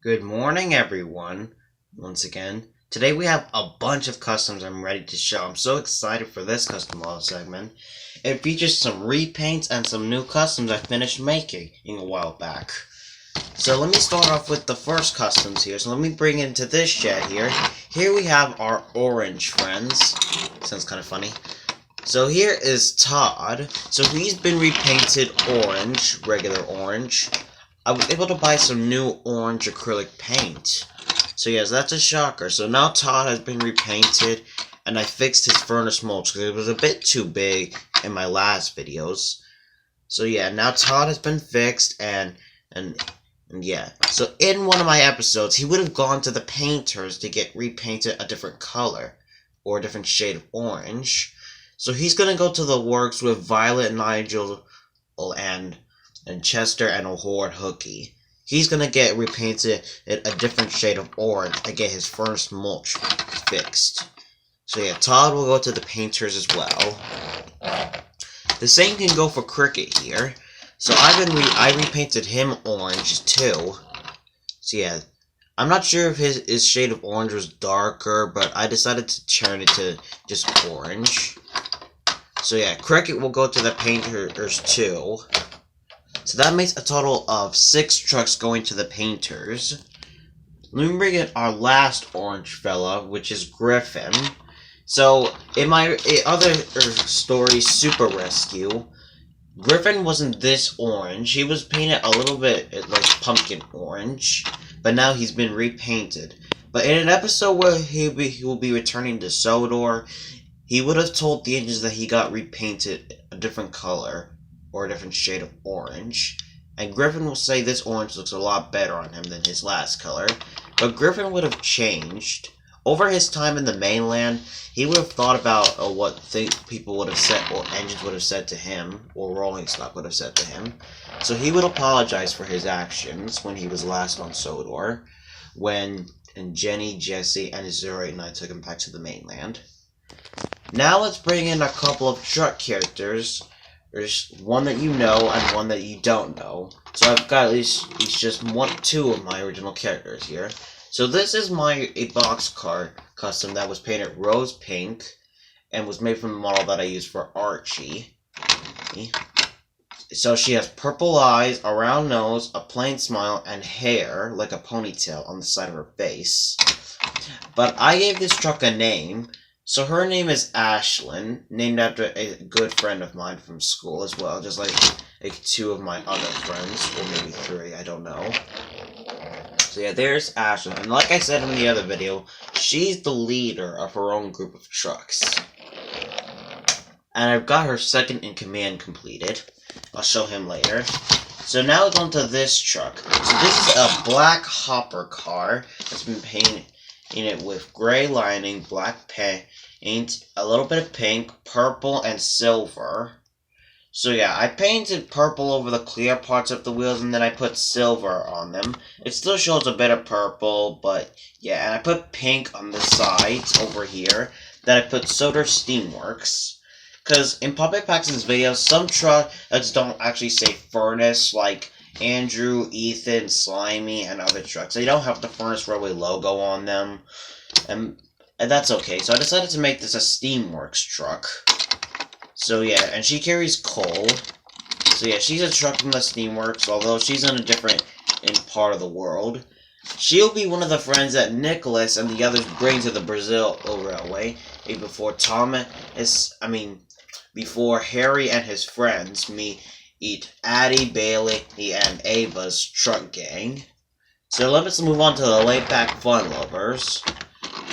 Good morning, everyone. Once again, today we have a bunch of customs I'm ready to show. I'm so excited for this custom model segment. It features some repaints and some new customs I finished making a while back. So let me start off with the first customs here. So let me bring into this shed here. Here we have our orange friends. Sounds kind of funny. So here is Todd. So he's been repainted orange, regular orange. I was able to buy some new orange acrylic paint. So yes, that's a shocker. So now Todd has been repainted, and I fixed his furnace mulch because it was a bit too big in my last videos. So yeah, now Todd has been fixed, and yeah. So in one of my episodes, he would have gone to the painters to get repainted a different color, or a different shade of orange. So he's gonna go to the works with Violet, Nigel, and Chester and O'Hore Hooky. He's gonna get repainted in a different shade of orange and get his furnace mulch fixed. So yeah, Todd will go to the painters as well. The same can go for Cricket here. So I repainted him orange too. So yeah, I'm not sure if his shade of orange was darker, but I decided to turn it to just orange. So yeah, Cricket will go to the painters too. So that makes a total of 6 trucks going to the painters. Let me bring in our last orange fella, which is Griffin. So, in my other story, Super Rescue, Griffin wasn't this orange. He was painted a little bit like pumpkin orange, but now he's been repainted. But in an episode where he will be returning to Sodor, he would have told the engines that he got repainted a different color, or a different shade of orange, and Griffin will say this orange looks a lot better on him than his last color, but Griffin would have changed. Over his time in the mainland, he would have thought about what people would have said, or engines would have said to him, or rolling stock would have said to him, so he would apologize for his actions when he was last on Sodor, when Jenny, Jesse, and Azuri and I took him back to the mainland. Now let's bring in a couple of truck characters. There's one that you know and one that you don't know. So I've got at least just two of my original characters here. So this is a boxcar custom that was painted rose pink and was made from the model that I used for Archie. So she has purple eyes, a round nose, a plain smile, and hair like a ponytail on the side of her face. But I gave this truck a name. So her name is Ashlyn, named after a good friend of mine from school as well, just like 2 of my other friends, or maybe 3, I don't know. So yeah, there's Ashlyn, and like I said in the other video, she's the leader of her own group of trucks. And I've got her second in command completed. I'll show him later. So now it's on to this truck. So this is a black hopper car that's been painted in it with gray lining, black paint, a little bit of pink, purple, and silver. So yeah, I painted purple over the clear parts of the wheels, and then I put silver on them. It still shows a bit of purple, but yeah, and I put pink on the sides over here. Then I put Soda Steamworks. Because in Puppet Paxton's videos, some trucks don't actually say furnace, like Andrew, Ethan, Slimy, and other trucks. They don't have the Furnace Railway logo on them, and that's okay. So I decided to make this a Steamworks truck. So yeah, and she carries coal. So yeah, she's a truck from the Steamworks, although she's in a different part of the world. She'll be one of the friends that Nikolas and the others bring to the Brazil Railway before Harry and his friends meet Addie, Bailey, and Ava's truck gang. So let's move on to the laid-back fun lovers.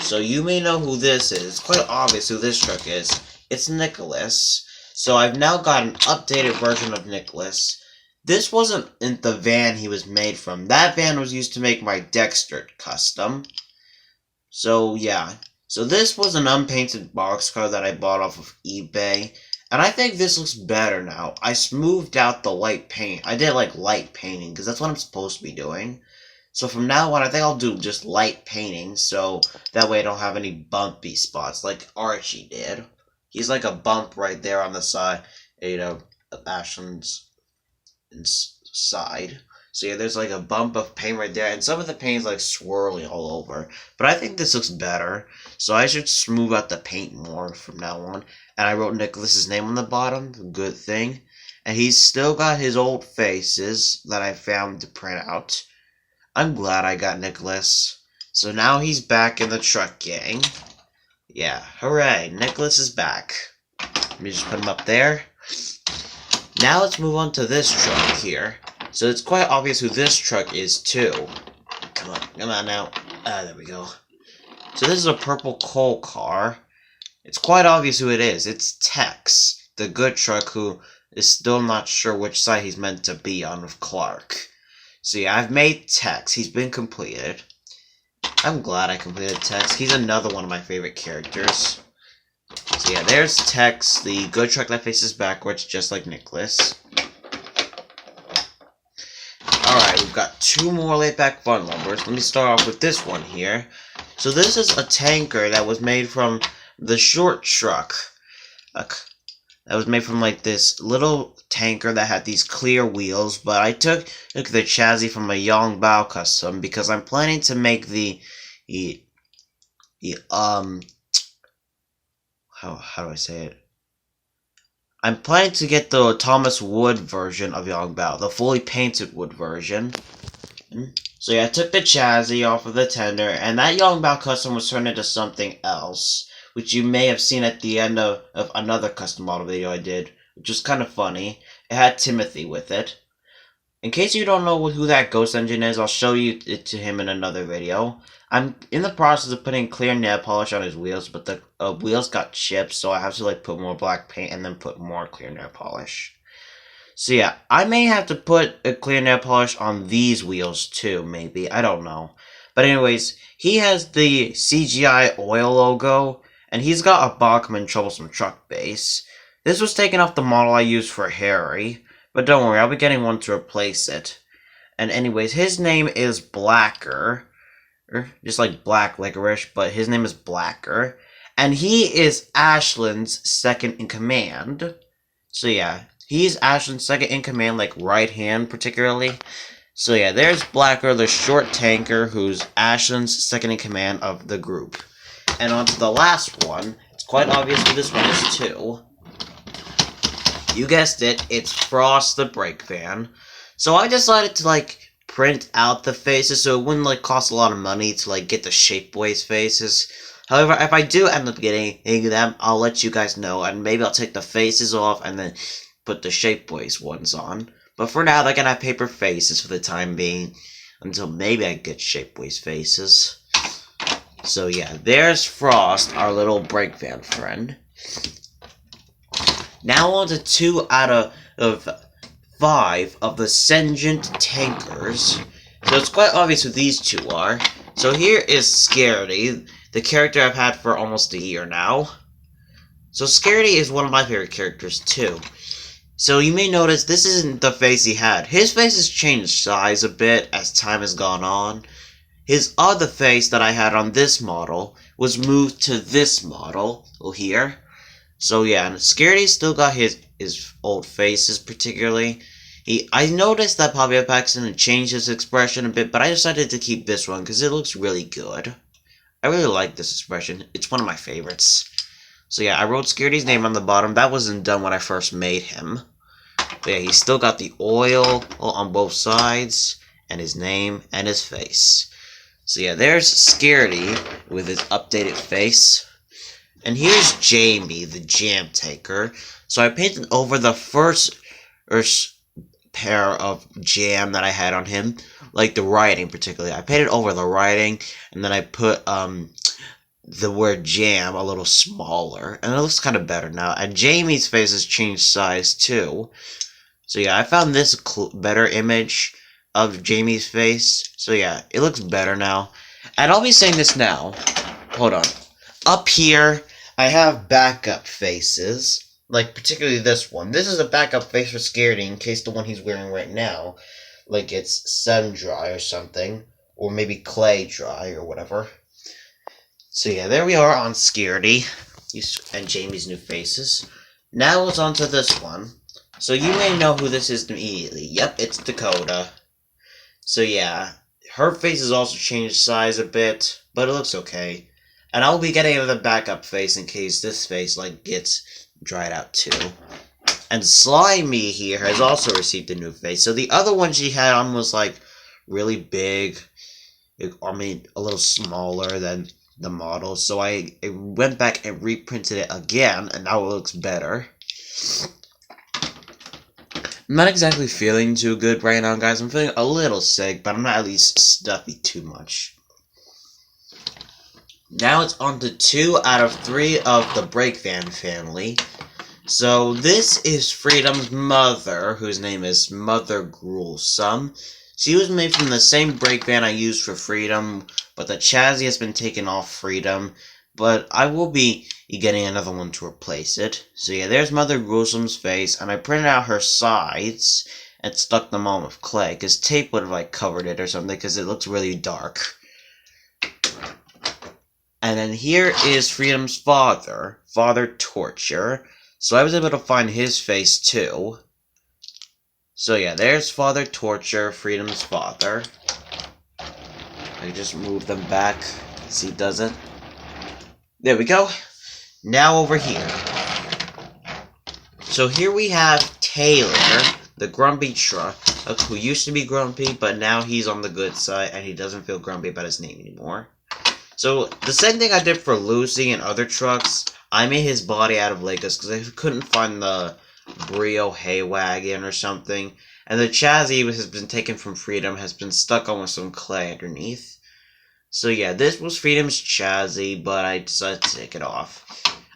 So you may know who this is. It's quite obvious who this truck is. It's Nikolas. So I've now got an updated version of Nikolas. This wasn't in the van he was made from. That van was used to make my Dexter custom. So yeah. So this was an unpainted boxcar that I bought off of eBay. And I think this looks better now. I smoothed out the light paint. I did like light painting because that's what I'm supposed to be doing. So from now on, I think I'll do just light painting, so that way I don't have any bumpy spots like Archie did. He's like a bump right there on the side, of Ashlyn's side. So yeah, there's like a bump of paint right there, and some of the paint's like swirling all over. But I think this looks better, so I should smooth out the paint more from now on. And I wrote Nikolas's name on the bottom, good thing. And he's still got his old faces that I found to print out. I'm glad I got Nikolas. So now he's back in the truck gang. Yeah, hooray, Nikolas is back. Let me just put him up there. Now let's move on to this truck here. So it's quite obvious who this truck is too. Come on now. There we go. So this is a purple coal car. It's quite obvious who it is. It's Tex, the good truck who is still not sure which side he's meant to be on with Clark. So yeah, I've made Tex. He's been completed. I'm glad I completed Tex. He's another one of my favorite characters. So yeah, there's Tex, the good truck that faces backwards, just like Nikolas. Alright, we've got two more laid-back fun numbers. Let me start off with this one here. So this is a tanker that was made from the short truck. That was made from like this little tanker that had these clear wheels, but I took the chassis from a Yongbao custom because I'm planning to make how do I say it? I'm planning to get the Thomas Wood version of Yongbao, the fully painted wood version. So yeah, I took the chassis off of the tender, and that Yongbao custom was turned into something else, which you may have seen at the end of another custom model video I did, which was kind of funny. It had Timothy with it. In case you don't know who that ghost engine is, I'll show you it to him in another video. I'm in the process of putting clear nail polish on his wheels, but the wheels got chipped, so I have to like put more black paint and then put more clear nail polish. So yeah, I may have to put a clear nail polish on these wheels too, maybe. I don't know. But anyways, he has the CGI oil logo, and he's got a Bachmann Troublesome Truck base. This was taken off the model I used for Harry, but don't worry, I'll be getting one to replace it. And anyways, his name is Blacker. Just like black licorice, but his name is Blacker. And he is Ashland's second in command. So yeah, he's Ashland's second in command, like right hand particularly. So yeah, there's Blacker, the short tanker, who's Ashland's second in command of the group. And on to the last one. It's quite obvious who this one is too. You guessed it, it's Frost the brake van. So I decided to like print out the faces so it wouldn't like cost a lot of money to like get the Shapeways faces. However, if I do end up getting them, I'll let you guys know, and maybe I'll take the faces off and then put the Shapeways ones on. But for now, they're gonna have paper faces for the time being, until maybe I get Shapeways faces. So yeah, there's Frost, our little brake van friend. Now on to 2 out of 5 of the Sentient tankers. So it's quite obvious who these 2 are. So here is Scaredy, the character I've had for almost a year now. So Scaredy is one of my favorite characters too. So you may notice this isn't the face he had. His face has changed size a bit as time has gone on. His other face that I had on this model was moved to this model here. So yeah, and Scaredy still got his old faces particularly. I noticed that Paxton had changed his expression a bit, but I decided to keep this one because it looks really good. I really like this expression. It's one of my favorites. So yeah, I wrote Scaredy's name on the bottom. That wasn't done when I first made him. But yeah, he's still got the oil on both sides, and his name, and his face. So yeah, there's Scaredy with his updated face. And here's Jamie, the jam taker. So I painted over the first pair of jam that I had on him, like the writing particularly. I painted over the writing, and then I put the word jam a little smaller, and it looks kind of better now. And Jamie's face has changed size too. So yeah, I found this better image of Jamie's face. So yeah, it looks better now. And I'll be saying this now. Hold on. Up here, I have backup faces. Like, particularly this one. This is a backup face for Scaredy in case the one he's wearing right now, like it's sun dry or something. Or maybe clay dry or whatever. So yeah, there we are on Scaredy and Jamie's new faces. Now it's on to this one. So you may know who this is immediately. Yep, it's Dakota. So yeah, her face has also changed size a bit, but it looks okay. And I'll be getting another backup face in case this face gets dried out too. And Slimy here has also received a new face. So the other one she had on was really big. I mean, a little smaller than the model. So I went back and reprinted it again, and now it looks better. I'm not exactly feeling too good right now, guys. I'm feeling a little sick, but I'm not at least stuffy too much. Now it's on to 2 out of 3 of the Breakvan family. So this is Freedom's mother, whose name is Mother Gruesome. She was made from the same Breakvan I used for Freedom, but the chassis has been taken off Freedom. But I will be getting another one to replace it. So yeah, there's Mother Gruesome's face, and I printed out her sides and stuck them on with clay, because tape would have covered it or something, because it looks really dark. And then here is Freedom's father, Father Torture. So I was able to find his face too. So yeah, there's Father Torture, Freedom's father. I just move them back. See, does it? There we go. Now over here. So here we have Taylor, the grumpy truck, who used to be grumpy, but now he's on the good side, and he doesn't feel grumpy about his name anymore. So the same thing I did for Lucy and other trucks, I made his body out of Legos because I couldn't find the Brio hay wagon or something. And the chassis has been taken from Freedom, has been stuck on with some clay underneath. So yeah, this was Freedom's chassis, but I decided to take it off.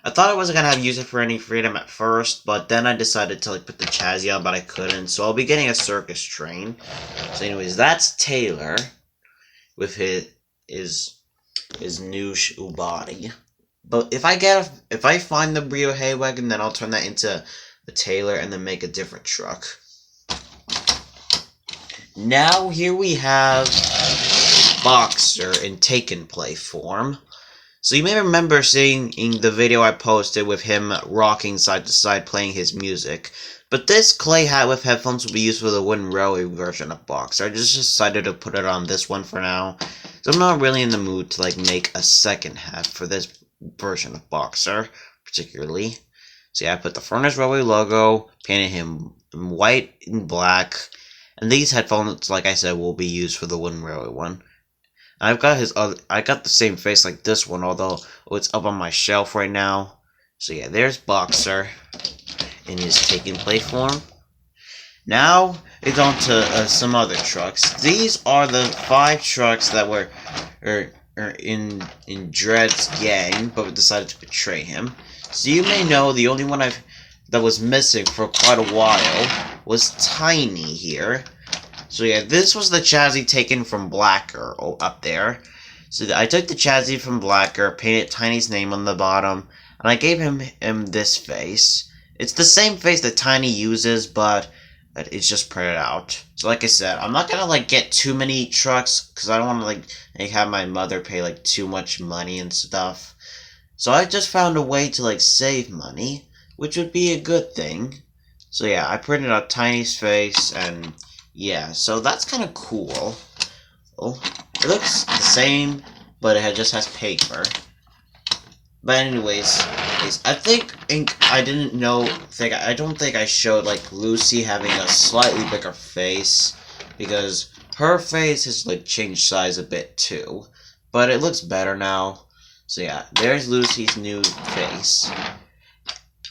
I thought I wasn't going to use it for any Freedom at first, but then I decided to put the chassis on, but I couldn't. So I'll be getting a circus train. So anyways, that's Taylor with his new body. But if I find the Brio hay wagon, then I'll turn that into the Taylor and then make a different truck. Now here we have Boxer in take and play form. So you may remember seeing in the video I posted with him rocking side to side playing his music. But this clay hat with headphones will be used for the wooden railway version of Boxer. I just decided to put it on this one for now. So I'm not really in the mood to make a second hat for this version of Boxer, particularly. So yeah, I put the Furnace Railway logo, painted him in white and black. And these headphones, like I said, will be used for the wooden railway one. I've got I got the same face like this one, although it's up on my shelf right now. So yeah, there's Boxer in his take and play form. Now it's on to some other trucks. These are the 5 trucks that were in Dread's gang, but decided to betray him. So you may know the only one that was missing for quite a while was Tiny here. So yeah, this was the chassis taken from Blacker up there. So I took the chassis from Blacker, painted Tiny's name on the bottom, and I gave him this face. It's the same face that Tiny uses, but it's just printed out. So like I said, I'm not gonna get too many trucks because I don't want to have my mother pay too much money and stuff. So I just found a way to save money, which would be a good thing. So yeah, I printed out Tiny's face, and yeah, so that's kind of cool. Oh, it looks the same, but it just has paper. But anyways, I don't think I showed Lucy having a slightly bigger face, because her face has changed size a bit too, but it looks better now. So yeah, there's Lucy's new face.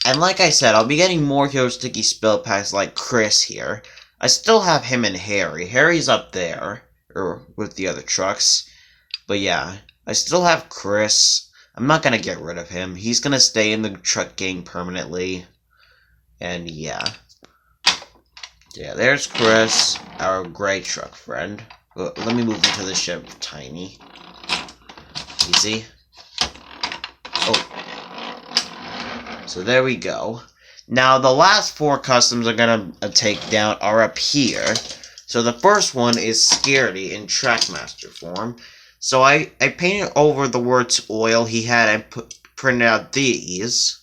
And like I said, I'll be getting more Hero Sticky Spill packs like Chris here. I still have him and Harry. Harry's up there, or with the other trucks. But yeah, I still have Chris. I'm not gonna get rid of him. He's gonna stay in the truck gang permanently. And yeah. Yeah, there's Chris, our gray truck friend. Let me move into the ship, Tiny. Easy. Oh. So there we go. Now, the last 4 customs I'm gonna take down are up here. So the first one is Scaredy in Trackmaster form. So I painted over the words oil he had and printed out these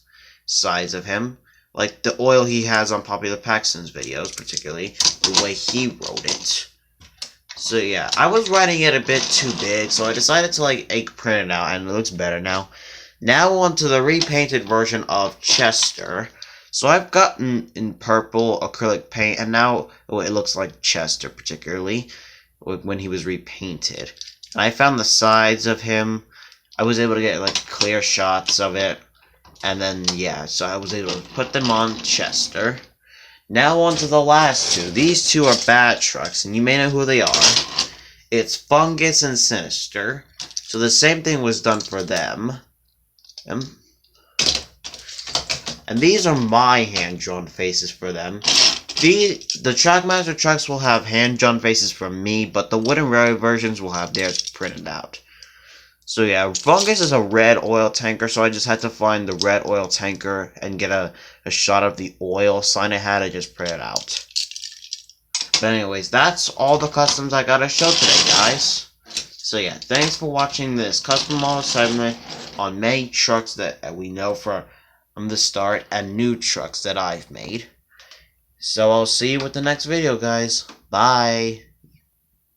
sides of him. Like the oil he has on Popular Paxton's videos, particularly the way he wrote it. So yeah, I was writing it a bit too big, so I decided to like print it out, and it looks better now. Now on to the repainted version of Chester. So I've gotten in purple acrylic paint, and now it looks like Chester, particularly when he was repainted. And I found the sides of him. I was able to get like clear shots of it, and then yeah, so I was able to put them on Chester. Now on to the last two. These two are bad trucks, and you may know who they are. It's Fungus and Sinister. So the same thing was done for them. And these are my hand-drawn faces for them. The Trackmaster trucks will have hand-drawn faces from me, but the wooden railway versions will have theirs printed out. So yeah, Fungus is a red oil tanker, so I just had to find the red oil tanker and get a shot of the oil sign I had. I just print it out. But anyways, that's all the customs I gotta show today, guys. So yeah, thanks for watching this custom model segment on many trucks that we know from the start and new trucks that I've made. So I'll see you with the next video, guys. Bye.